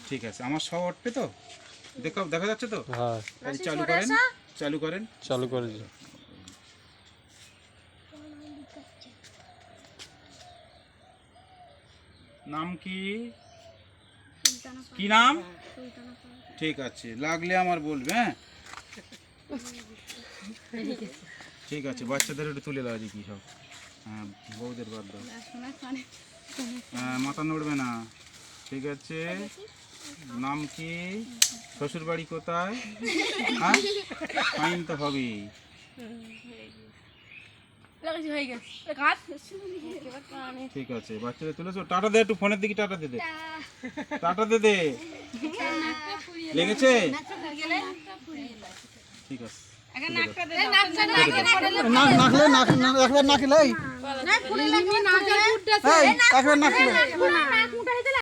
ঠিক আছে, আমার সব উঠবে তো? দেখা যাচ্ছে তো? হ্যাঁ চালু করেন। চালু করে দিন। নাম কি? কি নাম? ঠিক আছে, লাগলে আমার বলবে। হ্যাঁ ঠিক আছে, বাচ্চাদের একটু তুলে দাও দেখি সব। হ্যাঁ, বউদের বাদ দাও। হ্যাঁ, মাথা নড়বে না। ঠিক আছে, নাম কি? শ্বশুর বাড়ি কোথায়? হ্যাঁ, ফাইন তো হবেই। ঠিক আছে, বাচ্চাদের তুলেছো? টাটা দে, একটু ফোনের দিকে টাটা দে। টাটা দে। লেগেছে? ঠিক আছে, নাকলে